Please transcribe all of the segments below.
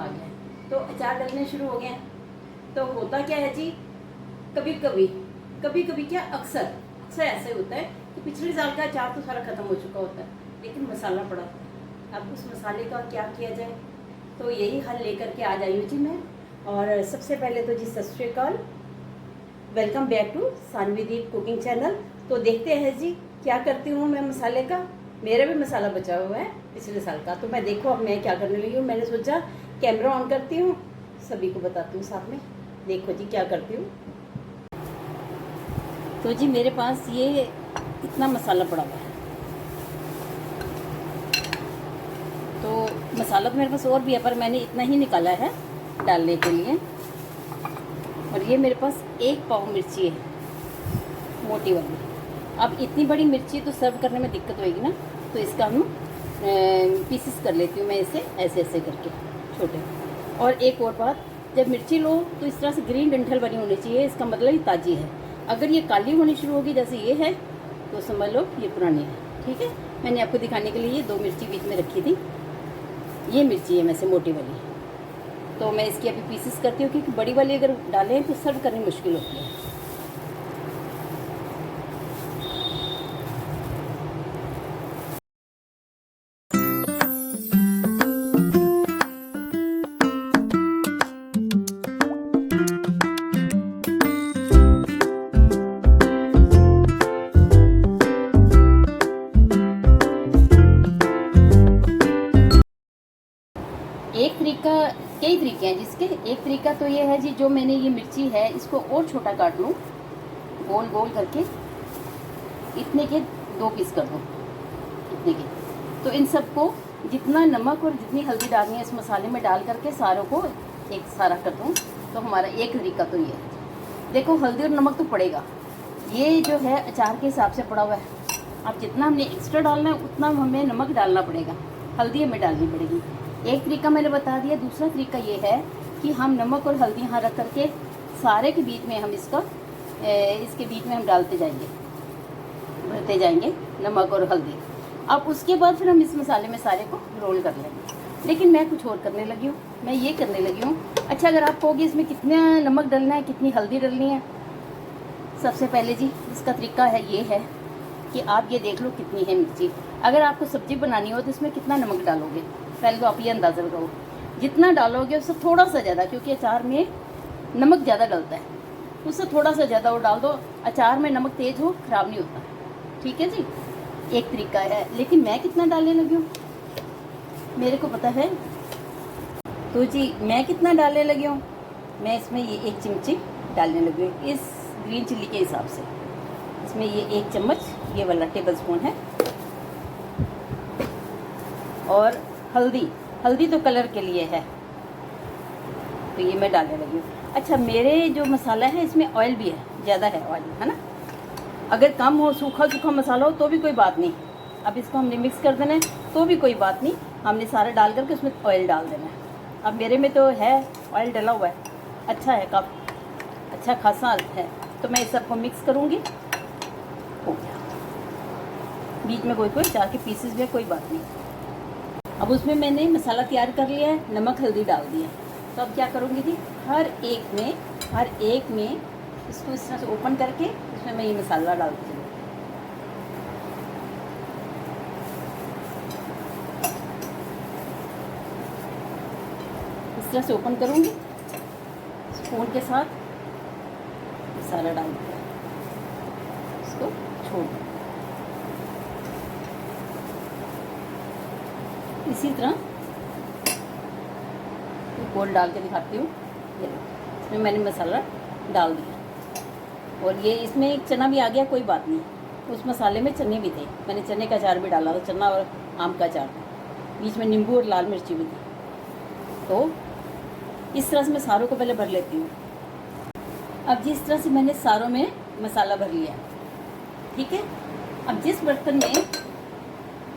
आ गया है, तो अचार डलने शुरू हो गए हैं। तो होता क्या है जी, कभी कभी क्या अक्सर अक्सर ऐसे होता है कि पिछले साल का अचार तो सारा खत्म हो चुका होता है, लेकिन मसाला पड़ा होता है। अब उस मसाले का क्या किया जाए, तो यही हल लेकर के आ जाई हूँ जी मैं। और सबसे पहले तो जी Sat Shri Akal, welcome back to Saanvi Deep cooking channel. तो देखते हैं जी क्या करती हूँ मैं मसाले का। मेरा भी मसाला बचा हुआ है पिछले साल का, तो मैं देखो अब मैं क्या करने लगी हूँ। मैंने सोचा कैमरा ऑन करती हूँ, सभी को बताती हूँ साथ में। देखो जी क्या करती हूँ। तो जी मेरे पास ये इतना मसाला पड़ा हुआ है, तो मसाला तो मेरे पास और भी है, पर मैंने इतना ही निकाला है डालने के लिए। और ये मेरे पास 1 पाव मिर्ची है, मोटी वाली। अब इतनी बड़ी मिर्ची तो सर्व करने में दिक्कत होगी ना, तो इसका हम पीसेस कर लेती हूँ मैं इसे ऐसे ऐसे करके छोटे। और एक और बात, जब मिर्ची लो तो इस तरह से ग्रीन डंठल बनी होनी चाहिए, इसका मतलब ये ताज़ी है। अगर ये काली होनी शुरू होगी जैसे ये है, तो समझ लो ये पुरानी है। ठीक है, मैंने आपको दिखाने के लिए ये 2 मिर्ची बीच में रखी थी। ये मिर्ची है मैं से मोटी वाली, तो मैं इसकी अभी पीसेस करती हूँ, क्योंकि बड़ी वाली अगर डालें तो सर्व करनी मुश्किल होती है। एक तरीका, कई तरीके हैं जिसके। एक तरीका तो ये है जी, जो मैंने ये मिर्ची है इसको और छोटा काट लूँ, गोल गोल करके इतने के 2 पीस कर दूँ, इतने के। तो इन सबको जितना नमक और जितनी हल्दी डालनी है इस मसाले में डाल करके सारों को एक सारा कर दूँ। तो हमारा एक तरीका तो ये है। देखो हल्दी और नमक तो पड़ेगा, ये जो है अचार के हिसाब से पड़ा हुआ है। अब जितना हमने एक्स्ट्रा डालना है उतना हमें नमक डालना पड़ेगा, हल्दी हमें डालनी पड़ेगी। एक तरीका मैंने बता दिया। दूसरा तरीका ये है कि हम नमक और हल्दी यहाँ रख करके सारे के बीच में हम इसके बीच में हम डालते जाएंगे, भरते जाएंगे नमक और हल्दी। अब उसके बाद फिर हम इस मसाले में सारे को रोल कर लेंगे। लेकिन मैं कुछ और करने लगी हूँ, मैं ये करने लगी हूँ। अच्छा, अगर आप कहोगे इसमें कितना नमक डालना है, कितनी हल्दी डालनी है, सबसे पहले जी इसका तरीका है ये है कि आप ये देख लो कितनी है मिर्ची। अगर आपको सब्जी बनानी हो तो इसमें कितना नमक डालोगे, पहले तो आप ये अंदाज़ा लगाओ। जितना डालोगे उससे थोड़ा सा ज़्यादा, क्योंकि अचार में नमक ज़्यादा डलता है, उससे थोड़ा सा ज़्यादा और डाल दो। अचार में नमक तेज़ हो ख़राब नहीं होता। ठीक है जी, एक तरीका है। लेकिन मैं कितना डालने लगी हूँ मेरे को पता है। तो जी मैं कितना डालने लगी हूँ, मैं इसमें ये 1 चिमची डालने लगी हूँ इस ग्रीन चिल्ली के हिसाब से। इसमें ये 1 चम्मच ये वाला टेबल स्पून है। और हल्दी तो कलर के लिए है, तो ये मैं डालने लगी हूँ। अच्छा, मेरे जो मसाला है इसमें ऑयल भी है, ज़्यादा है ऑयल, है ना। अगर कम हो, सूखा मसाला हो तो भी कोई बात नहीं। अब इसको हमने मिक्स कर देना है तो भी कोई बात नहीं, हमने सारा डाल करके उसमें ऑयल डाल देना है। अब मेरे में तो है ऑयल डला हुआ है, अच्छा है, काफ़ी अच्छा खासा है। तो मैं इस सबको मिक्स करूँगी। हो गया, बीच में कोई चार के पीसेस में कोई बात नहीं। अब उसमें मैंने मसाला तैयार कर लिया है, नमक हल्दी डाल दिया। तो अब क्या करूँगी जी, हर एक में इसको इस तरह से ओपन करके इसमें मैं ये मसाला डालती हूँ। इस तरह से ओपन करूँगी, स्पून के साथ मसाला डाल दिया, इसको छोड़ दूँ। इसी तरह गोल डाल के दिखाती हूँ। ये इसमें मैंने मसाला डाल दिया, और ये इसमें एक चना भी आ गया, कोई बात नहीं। उस मसाले में चने भी थे, मैंने चने का अचार भी डाला था, चना और आम का अचार था, बीच में नींबू और लाल मिर्ची भी थी। तो इस तरह से मैं सारों को पहले भर लेती हूँ। अब जिस तरह से मैंने सारों में मसाला भर लिया, ठीक है। अब जिस बर्तन में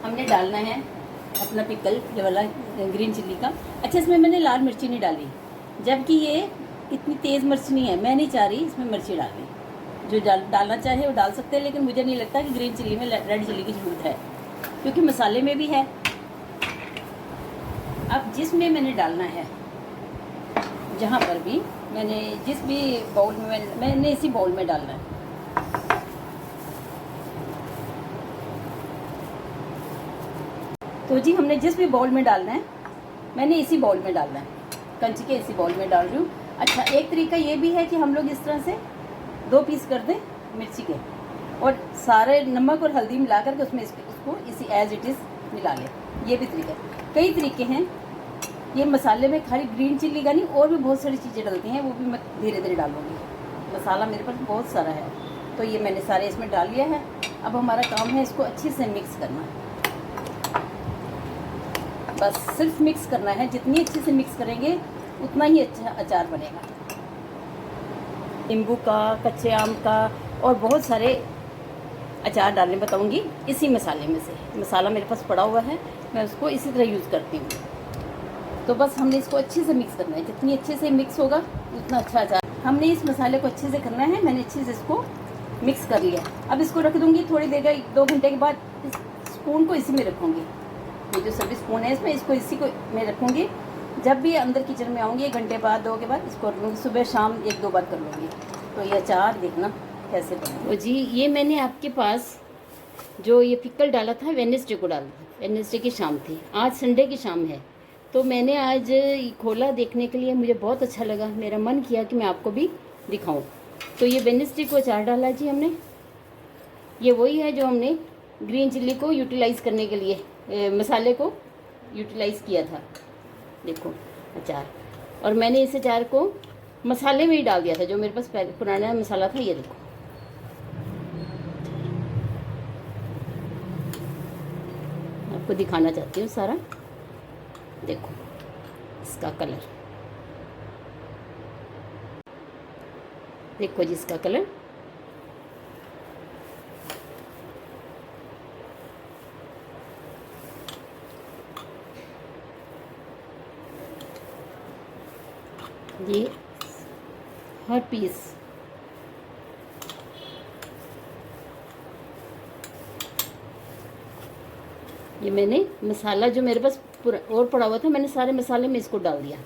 हमने डालना है अपना पिकल, ये वाला ग्रीन चिल्ली का। अच्छा, इसमें मैंने लाल मिर्ची नहीं डाली, जबकि ये इतनी तेज़ मिर्च नहीं है, मैं नहीं चाह रही इसमें मिर्ची डालनी। जो डालना चाहे वो डाल सकते हैं, लेकिन मुझे नहीं लगता कि ग्रीन चिल्ली में रेड चिल्ली की ज़रूरत है, क्योंकि मसाले में भी है। अब जिसमें मैंने डालना है जहाँ पर भी मैंने जिस भी बाउल में मैंने इसी बाउल में डालना है। तो जी हमने जिस भी बाउल में डालना है मैंने इसी बाउल में डालना है, कंची के इसी बाउल में डाल रही हूँ। अच्छा, एक तरीका ये भी है कि हम लोग इस तरह से 2 पीस कर दें मिर्ची के और सारे नमक और हल्दी मिला करके उसमें इसको इसी एज इट इज़ मिला लें। ये भी तरीका है, कई तरीके हैं। ये मसाले में खाली ग्रीन चिल्ली का नहीं, और भी बहुत सारी चीज़ें डलती हैं, वो भी मैं धीरे धीरे डालूँगी। मसाला मेरे पास बहुत सारा है, तो ये मैंने सारे इसमें डाल लिया है। अब हमारा काम है इसको अच्छे से मिक्स करना। बस सिर्फ मिक्स करना है, जितनी अच्छे से मिक्स करेंगे उतना ही अच्छा अचार बनेगा। नींबू का, कच्चे आम का और बहुत सारे अचार डालने बताऊंगी इसी मसाले में से। मसाला मेरे पास पड़ा हुआ है, मैं उसको इसी तरह यूज़ करती हूँ। तो बस हमने इसको अच्छे से मिक्स करना है, जितनी अच्छे से मिक्स होगा उतना अच्छा अचार। हमने इस मसाले को अच्छे से करना है। मैंने अच्छे से इसको मिक्स कर लिया। अब इसको रख दूँगी थोड़ी देर, 2 घंटे के बाद इस स्पून को इसी में रखूँगी। ये जो सर्विस स्पून है इसमें, इसको इसी को में रखूँगी। जब भी अंदर किचन में आऊँगी 1 घंटे बाद 2 के बाद इसको रखूँगी। सुबह शाम 1-2 बार कर लूँगी। तो ये अचार देखना कैसे बने। तो जी ये मैंने आपके पास जो ये पिकल डाला था वेडनेसडे को डाला था, वेडनेसडे की शाम थी, आज संडे की शाम है। तो मैंने आज खोला देखने के लिए, मुझे बहुत अच्छा लगा, मेरा मन किया कि मैं आपको भी दिखाऊं। तो ये वेडनेसडे को अचार डाला जी हमने। ये वही है जो हमने ग्रीन चिल्ली को यूटिलाइज़ करने के लिए मसाले को यूटिलाइज़ किया था। देखो अचार, और मैंने इस अचार को मसाले में ही डाल दिया था, जो मेरे पास पहले पुराना मसाला था। ये देखो, आपको दिखाना चाहती हूँ सारा। देखो इसका कलर, देखो जी इसका कलर। ये हर पीस ये मैंने मसाला जो मेरे पास और पड़ा हुआ था, मैंने सारे मसाले में इसको डाल दिया।